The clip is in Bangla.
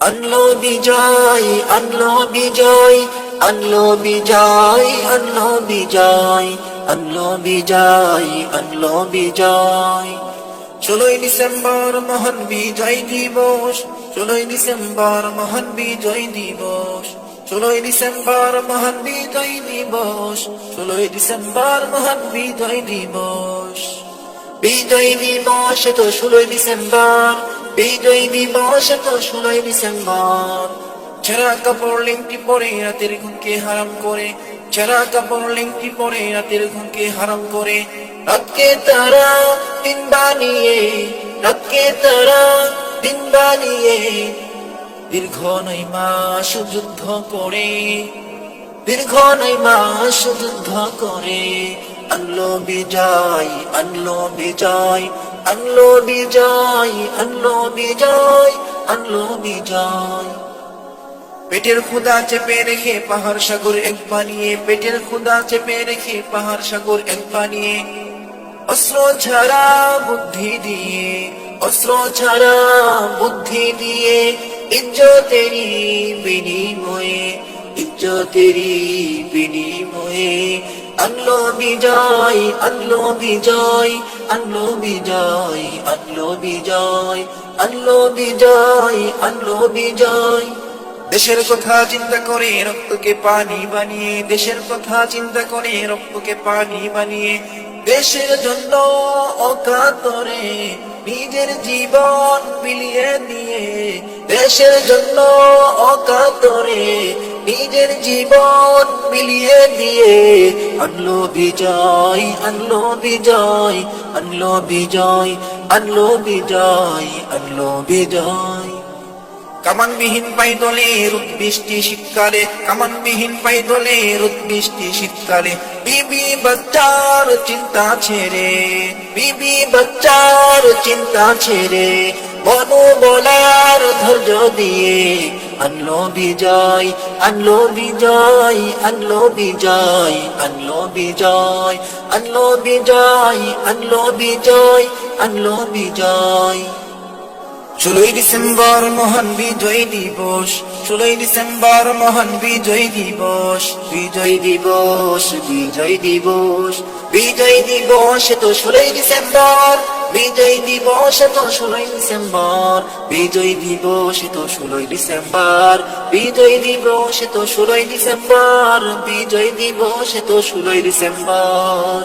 আনলো বিজয়, আনলো বিজয়, আনলো বিজয়, আনলো বিজয়, আনলো বিজয়, আনলো বিজয়। 16ই ডিসেম্বর মহান বিজয় দিবস, 16ই ডিসেম্বর মহান বিজয় দিবস, 16ই ডিসেম্বর মহান বিজয় দিবস, 16ই ডিসেম্বর মহান বিজয় দিবস। বিজয় দিবস তো 16ই ডিসেম্বর, বিজয় দিবস তো 16ই ডিসেম্বর। ছেঁড়া কাপড় লিংটি পরে রাতের ঘুমকে হারাম করে, ছেঁড়া কাপড় লিংটি পরে রাতের ঘুমকে হারাম করে, রাতকে তারা দিন বানিয়ে, রাতকে তারা দিন বানিয়ে, দীর্ঘ 9 মাস যুদ্ধ করে, দীর্ঘ 9 মাস যুদ্ধ করে, আনলো বিজয়, আনলো বিজয়, আনলো বিজয়, আনলো বিজয়, আনলো বিজয়। পেটের ক্ষুধা চেপে রেখে পাহাড় সাগর এক বানিয়ে, পেটের ক্ষুধা চেপে রেখে পাহাড় সাগর এক বানিয়ে, অস্ত্র ছাড়া বুদ্ধি দিয়ে, অস্ত্র ছাড়া বুদ্ধি দিয়ে, ইজ্জতেরি বিনিময়ে, ইজ্জতেরি বিনিময়ে, আনলো বিজয়, আনলো বিজয়, আনলো বিজয়, আনলো বিজয়, আনলো বিজয়, আনলো বিজয়। দেশের কথা চিন্তা করে রক্তকে পানি বানিয়ে, দেশের কথা চিন্তা করে রক্তকে পানি বানিয়ে, দেশের জন্য অকাতরে নিজের জীবন বিলিয়ে দিয়ে, দেশের জন্য অকাতরে নিজের জীবন বিলিয়ে দিয়ে, আনলো বিজয়, আনলো বিজয়, আনলো বিজয়, আনলো বিজয়, আনলো বিজয়। কামানবিহীন পাইদলে রোদ বৃষ্টি শীতকালে, কামানবিহীন পাইদলে রোদ বৃষ্টি শীতকালে, বিবি বাচ্চার চিন্তা ছেড়ে, বিবি বাচ্চার চিন্তা ছেড়ে, মনোবলার ধৈর্য দিয়ে, আনলো বিজয়, আনলো বিজয়, আনলো বিজয়, আনলো বিজয়, আনলো বিজয়, আনলো বিজয়, আনলো বিজয়। 16ই ডিসেম্বর মহান বিজয় দিবস, 16ই ডিসেম্বর মহান বিজয় দিবস, বিজয় দিবস, বিজয় দিবস, বিজয় দিবস তো 16ই ডিসেম্বর, বিজয় দিবস তো 16ই ডিসেম্বর, বিজয় দিবস তো 16ই ডিসেম্বর, বিজয় দিবস তো 16ই ডিসেম্বর, বিজয় দিবস তো 16ই ডিসেম্বর।